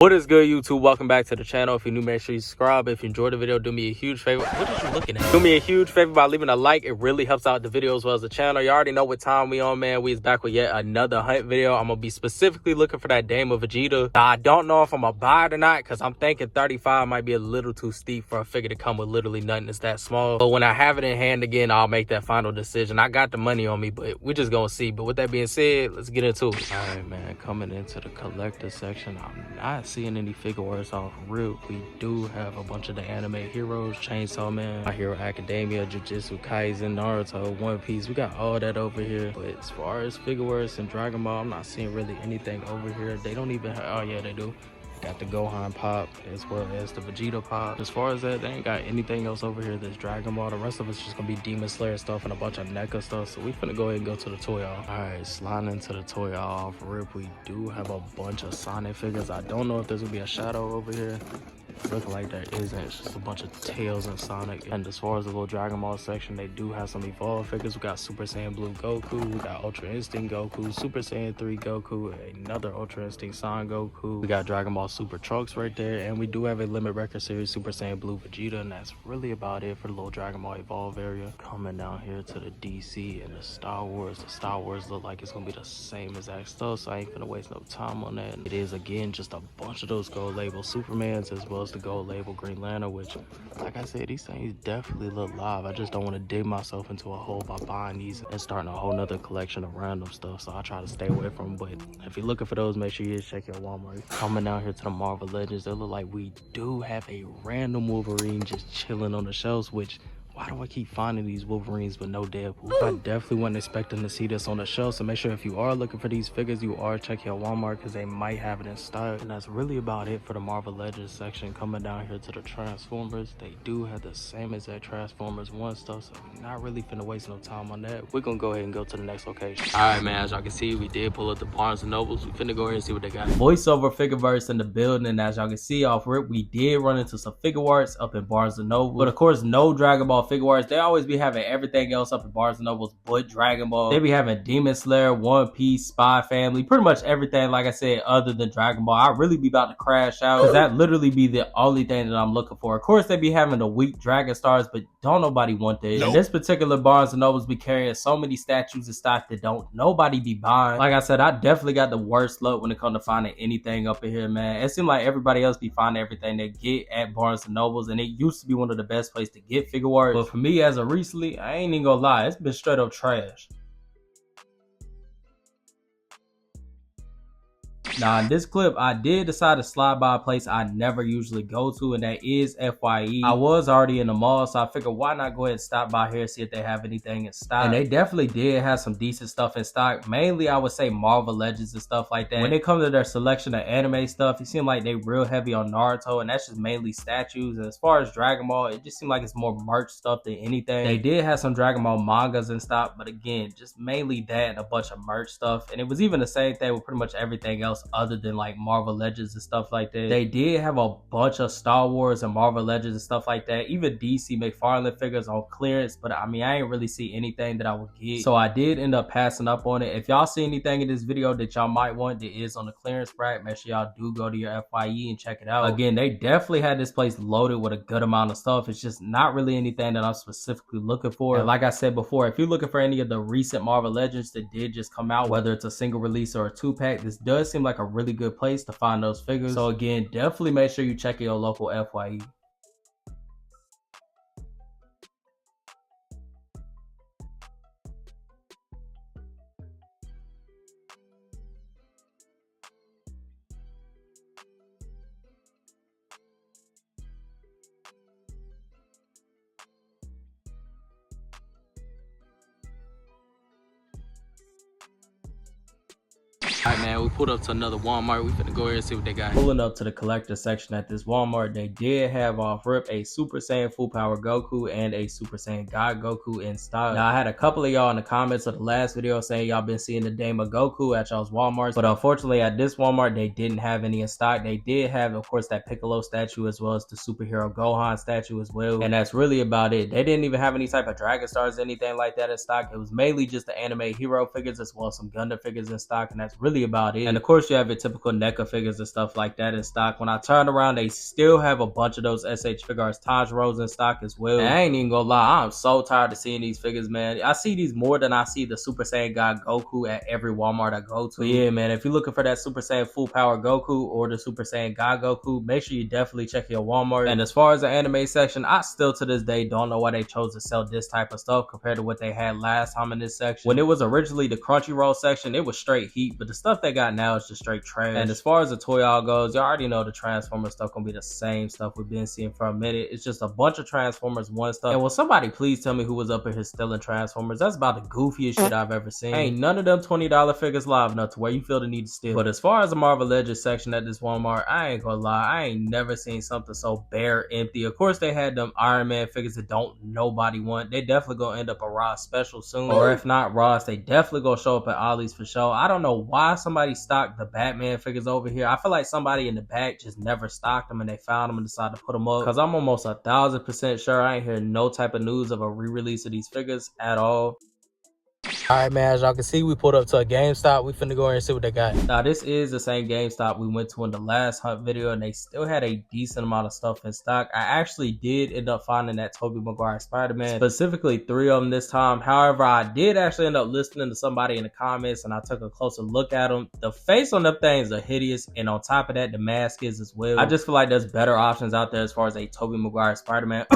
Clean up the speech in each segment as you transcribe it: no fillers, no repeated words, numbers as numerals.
What is good, YouTube? Welcome back to the channel. If you're new, make sure you subscribe. If you enjoyed the video, do me a huge favor. What are you looking at? Do me a huge favor by leaving a like. It really helps out the video as well as the channel. You already know what time we on, man. We is back with yet another hunt video. I'm gonna be specifically looking for that DAIMA Vegeta. I don't know if I'm gonna buy it or not, because I'm thinking 35 might be a little too steep for a figure to come with literally nothing that's that small. But when I have it in hand again, I'll make that final decision. I got the money on me, but we're just gonna see. But with that being said, let's get into it. All right, man. Coming into the collector section, I'm not seeing any Figuarts off rip. We do have a bunch of the anime heroes, Chainsaw Man, My Hero Academia, Jujutsu Kaisen, Naruto, One Piece. We got all that over here. But as far as Figuarts and Dragon Ball, I'm not seeing really anything over here. They don't even have, oh yeah, they do. Got the Gohan pop as well as the Vegeta pop. As far as that, they ain't got anything else over here that's Dragon Ball. The rest of it's just gonna be Demon Slayer stuff and a bunch of NECA stuff. So we finna go ahead and go to the toy aisle. Alright, sliding into the toy aisle off rip. We do have a bunch of Sonic figures. I don't know if there's gonna be a shadow over here. Looking like there isn't. It's just a bunch of Tails and Sonic. And as far as the little Dragon Ball section, they do have some Evolve figures. We got Super Saiyan Blue Goku, we got Ultra Instinct Goku, Super Saiyan 3 Goku, another Ultra Instinct Son Goku. We got Dragon Ball Super Trunks right there, and we do have a Limit Record Series Super Saiyan Blue Vegeta, and that's really about it for the little Dragon Ball Evolve area. Coming down here to the DC and the Star Wars. The Star Wars look like it's gonna be the same exact stuff, so I ain't gonna waste no time on that. It is again just a bunch of those gold label Supermans as well as the gold label Green Lantern, which, like I said, these things definitely look live. I just don't want to dig myself into a hole by buying these and starting a whole nother collection of random stuff, so I try to stay away from them. But if you're looking for those, make sure you check your Walmart. Coming down here to the Marvel Legends, they look like we do have a random Wolverine just chilling on the shelves, which, why do I keep finding these Wolverines but no Deadpool? I definitely wasn't expecting to see this on the shelf, so make sure if you are looking for these figures, you are checking your Walmart because they might have it in stock. And that's really about it for the Marvel Legends section. Coming down here to the Transformers, they do have the same exact Transformers 1 stuff, so we're not really finna waste no time on that. We're gonna go ahead and go to the next location. All right, man, as y'all can see, we did pull up the Barnes & Nobles. We finna go ahead and see what they got. Voiceover Figuarts in the building, and as y'all can see off rip, we did run into some Figuarts up in Barnes & Noble, but of course, no Dragon Ball Figuarts. They always be having everything else up in Barnes & Nobles but Dragon Ball. They be having Demon Slayer, One Piece, Spy Family, pretty much everything, like I said, other than Dragon Ball. I really be about to crash out, because that literally be the only thing that I'm looking for. Of course, they be having the weak Dragon Stars, but don't nobody want that. Nope. And this particular Barnes & Nobles be carrying so many statues in stock that don't nobody be buying. Like I said, I definitely got the worst luck when it comes to finding anything up in here, man. It seems like everybody else be finding everything they get at Barnes & Nobles, and it used to be one of the best places to get Figuarts. But for me, as of recently, I ain't even gonna lie, it's been straight up trash. Now, in this clip, I did decide to slide by a place I never usually go to, and that is FYE. I was already in the mall, so I figured why not go ahead and stop by here and see if they have anything in stock. And they definitely did have some decent stuff in stock. Mainly, I would say Marvel Legends and stuff like that. When it comes to their selection of anime stuff, it seemed like they real heavy on Naruto, and that's just mainly statues. And as far as Dragon Ball, it just seemed like it's more merch stuff than anything. They did have some Dragon Ball mangas in stock, but again, just mainly that and a bunch of merch stuff. And it was even the same thing with pretty much everything else other than like Marvel Legends and stuff like that. They did have a bunch of Star Wars and Marvel Legends and stuff like that. Even DC McFarlane figures on clearance, but I mean, I ain't really see anything that I would get, so I did end up passing up on it. If y'all see anything in this video that y'all might want that is on the clearance rack, make sure y'all do go to your FYE and check it out. Again, they definitely had this place loaded with a good amount of stuff. It's just not really anything that I'm specifically looking for. And like I said before, if you're looking for any of the recent Marvel Legends that did just come out, whether it's a single release or a 2-pack, this does seem like a really good place to find those figures. So again, definitely make sure you check your local FYE. Alright, man, we pulled up to another Walmart. We finna go here and see what they got. Pulling up to the collector section at this Walmart, they did have off rip a Super Saiyan Full Power Goku and a Super Saiyan God Goku in stock. Now, I had a couple of y'all in the comments of the last video saying y'all been seeing the DAIMA Goku at y'all's Walmarts, but unfortunately at this Walmart, they didn't have any in stock. They did have, of course, that Piccolo statue as well as the superhero Gohan statue as well, and that's really about it. They didn't even have any type of Dragon Stars or anything like that in stock. It was mainly just the anime hero figures as well as some Gundam figures in stock, and that's really really about it. And of course, you have your typical NECA figures and stuff like that in stock. When I turn around, they still have a bunch of those SH Figuarts Tanjiros in stock as well. And I ain't even gonna lie, I'm so tired of seeing these figures, man. I see these more than I see the Super Saiyan God Goku at every Walmart I go to. But yeah, man, if you're looking for that Super Saiyan full power Goku or the Super Saiyan God Goku, make sure you definitely check your Walmart. And as far as the anime section, I still to this day don't know why they chose to sell this type of stuff compared to what they had last time in this section. When it was originally the Crunchyroll section, it was straight heat, but the stuff they got now is just straight trash. And as far as the toy aisle goes, you already know the Transformers stuff gonna be the same stuff we've been seeing for a minute. It's just a bunch of Transformers one stuff. And will somebody please tell me who was up in here stealing Transformers? That's about the goofiest shit I've ever seen. Ain't none of them $20 figures live enough to where you feel the need to steal. But as far as the Marvel Legends section at this Walmart, I ain't gonna lie, I ain't never seen something so bare empty. Of course, they had them Iron Man figures that don't nobody want. They definitely gonna end up a Ross special soon. Or if not Ross, they definitely gonna show up at Ollie's for sure. I don't know why somebody stocked the Batman figures over here. I feel like somebody in the back just never stocked them and they found them and decided to put them up. Cause I'm almost 1000% sure I ain't heard no type of news of a re-release of these figures at all. Alright, man, as y'all can see, we pulled up to a GameStop. We finna go in and see what they got. Now, this is the same GameStop we went to in the last hunt video, and they still had a decent amount of stuff in stock. I actually did end up finding that Tobey Maguire Spider-Man, specifically 3 of them this time. However, I did actually end up listening to somebody in the comments, and I took a closer look at them. The face on them things are hideous, and on top of that, the mask is as well. I just feel like there's better options out there as far as a Tobey Maguire Spider-Man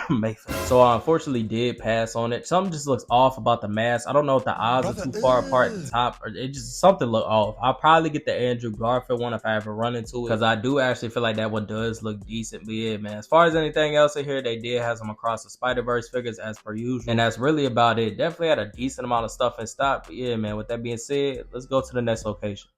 Mayfield. So I unfortunately did pass on it. Something just looks off about the mask. I don't know if the eyes are too far apart at the top, or it just something look off. I'll probably get the Andrew Garfield one if I ever run into it, because I do actually feel like that one does look decent. But yeah, man, as far as anything else in here, they did have some Across the Spider-Verse figures as per usual, and that's really about it. Definitely had a decent amount of stuff in stock. But yeah, man, with that being said, let's go to the next location.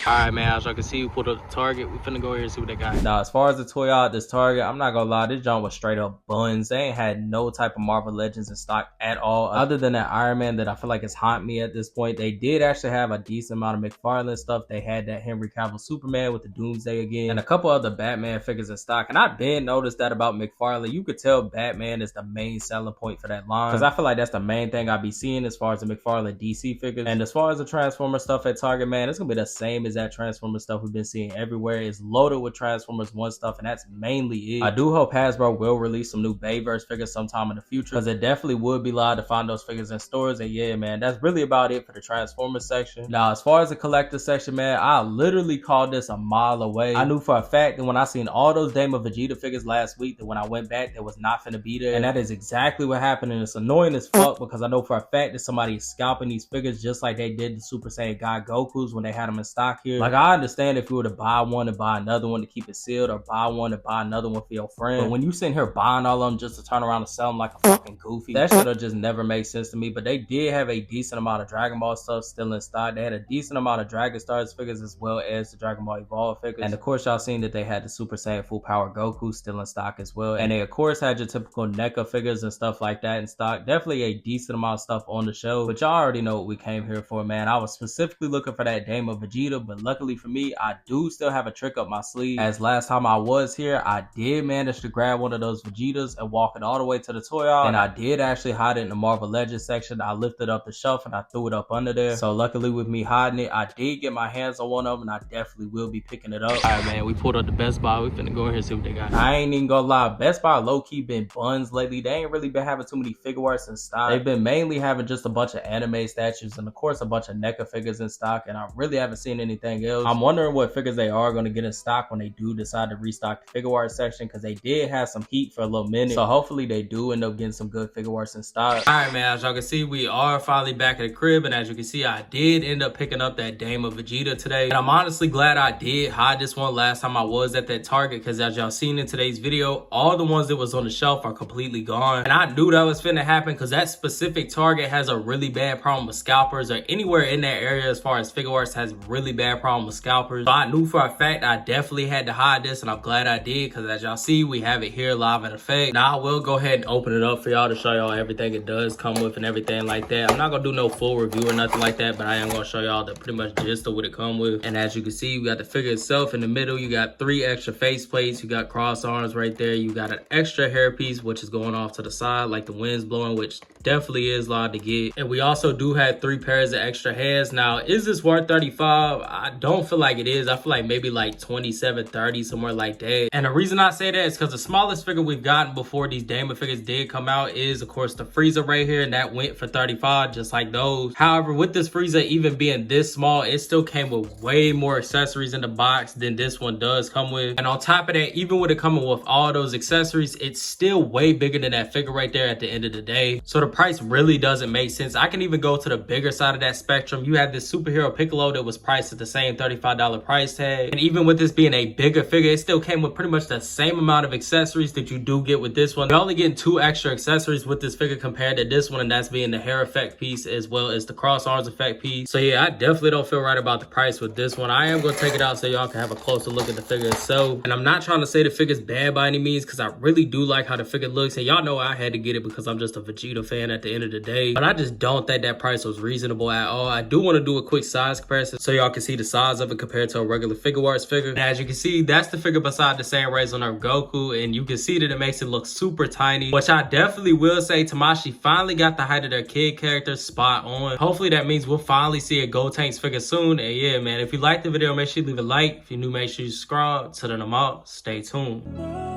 Alright, man, as y'all can see, we pulled up the Target. We finna go here and see what they got. Now, as far as the toy out this Target, I'm not gonna lie, this joint was straight up buns. They ain't had no type of Marvel Legends in stock at all, other than that Iron Man that I feel like is haunting me at this point. They did actually have a decent amount of McFarlane stuff. They had that Henry Cavill Superman with the Doomsday again, and a couple other Batman figures in stock. And I've been noticed that about McFarlane. You could tell Batman is the main selling point for that line, because I feel like that's the main thing I be seeing as far as the McFarlane DC figures. And as far as the Transformer stuff at Target, man, it's gonna be the same as that Transformer stuff we've been seeing everywhere. Is loaded with Transformers One stuff, and that's mainly it. I do hope Hasbro will release some new Bayverse figures sometime in the future, because it definitely would be live to find those figures in stores. And yeah, man, that's really about it for the Transformers section. Now, as far as the collector section, man, I literally called this a mile away. I knew for a fact that when I seen all those DAIMA Vegeta figures last week, that when I went back, there was not finna be there, and that is exactly what happened. And it's annoying as fuck, because I know for a fact that somebody is scalping these figures just like they did the Super Saiyan God Gokus when they had them in stock here. Like, I understand if you were to buy one and buy another one to keep it sealed, or buy one and buy another one for your friend, but when you sitting here buying all of them just to turn around and sell them like a fucking goofy, that shit'll just never make sense to me. But they did have a decent amount of Dragon Ball stuff still in stock. They had a decent amount of Dragon Stars figures as well as the Dragon Ball Evolve figures, and of course y'all seen that they had the Super Saiyan Full Power Goku still in stock as well, and they of course had your typical NECA figures and stuff like that in stock. Definitely a decent amount of stuff on the show, but y'all already know what we came here for, man. I was specifically looking for that DAIMA Vegeta, but luckily for me, I do still have a trick up my sleeve, as last time I was here, I did manage to grab one of those Vegetas and walk it all the way to the toy aisle, and I did actually hide it in the Marvel Legends section. I lifted up the shelf and I threw it up under there, so luckily with me hiding it, I did get my hands on one of them, and I definitely will be picking it up. Alright, man, we pulled up the Best Buy. We finna go in here and see what they got. I ain't even gonna lie, Best Buy low-key been buns lately. They ain't really been having too many Figuarts in stock. They've been mainly having just a bunch of anime statues and of course a bunch of NECA figures in stock, and I really haven't seen anything else. I'm wondering what figures they are going to get in stock when they do decide to restock the Figuarts section, because they did have some heat for a little minute, so hopefully they do end up getting some good Figuarts in stock. Alright, man, as y'all can see, we are finally back at the crib, and as you can see, I did end up picking up that DAIMA Vegeta today, and I'm honestly glad I did hide this one last time I was at that Target, because as y'all seen in today's video, all the ones that was on the shelf are completely gone, and I knew that was finna happen because that specific Target has a really bad problem with scalpers, or anywhere in that area as far as Figuarts has really bad bad problem with scalpers. So I knew for a fact I definitely had to hide this, and I'm glad I did, because as y'all see, we have it here live in effect. Now I will go ahead and open it up for y'all to show y'all everything it does come with and everything like that. I'm not gonna do no full review or nothing like that, but I am gonna show y'all the pretty much gist of what it come with. And as you can see, we got the figure itself in the middle. You got 3 extra face plates. You got cross arms right there. You got an extra hairpiece, which is going off to the side like the wind's blowing, which definitely is loud to get. And we also do have 3 pairs of extra hands. Now, is this worth $35? I don't feel like it is. I feel like maybe like $27, $30, somewhere like that. And the reason I say that is because the smallest figure we've gotten before these DAIMA figures did come out is, of course, the Frieza right here, and that went for $35, just like those. However, with this Frieza even being this small, it still came with way more accessories in the box than this one does come with. And on top of that, even with it coming with all those accessories, it's still way bigger than that figure right there at the end of the day. So the price really doesn't make sense. I can even go to the bigger side of that spectrum. You have this superhero Piccolo that was priced at the same $35 price tag. And even with this being a bigger figure, it still came with pretty much the same amount of accessories that you do get with this one. You're only getting 2 extra accessories with this figure compared to this one, and that's being the hair effect piece as well as the cross arms effect piece. So yeah, I definitely don't feel right about the price with this one. I am going to take it out so y'all can have a closer look at the figure itself. And I'm not trying to say the figure's bad by any means, because I really do like how the figure looks. And y'all know I had to get it because I'm just a Vegeta fan at the end of the day. But I just don't think that price was reasonable at all. I do want to do a quick size comparison so y'all can see the size of it compared to a regular Figuarts figure. And as you can see, that's the figure beside the same rays on our Goku. And you can see that it makes it look super tiny, which I definitely will say Tamashii finally got the height of their kid characters spot on. Hopefully that means we'll finally see a Gotenks figure soon. And yeah, man, if you liked the video, make sure you leave a like. If you're new, make sure you subscribe. To the next, stay tuned.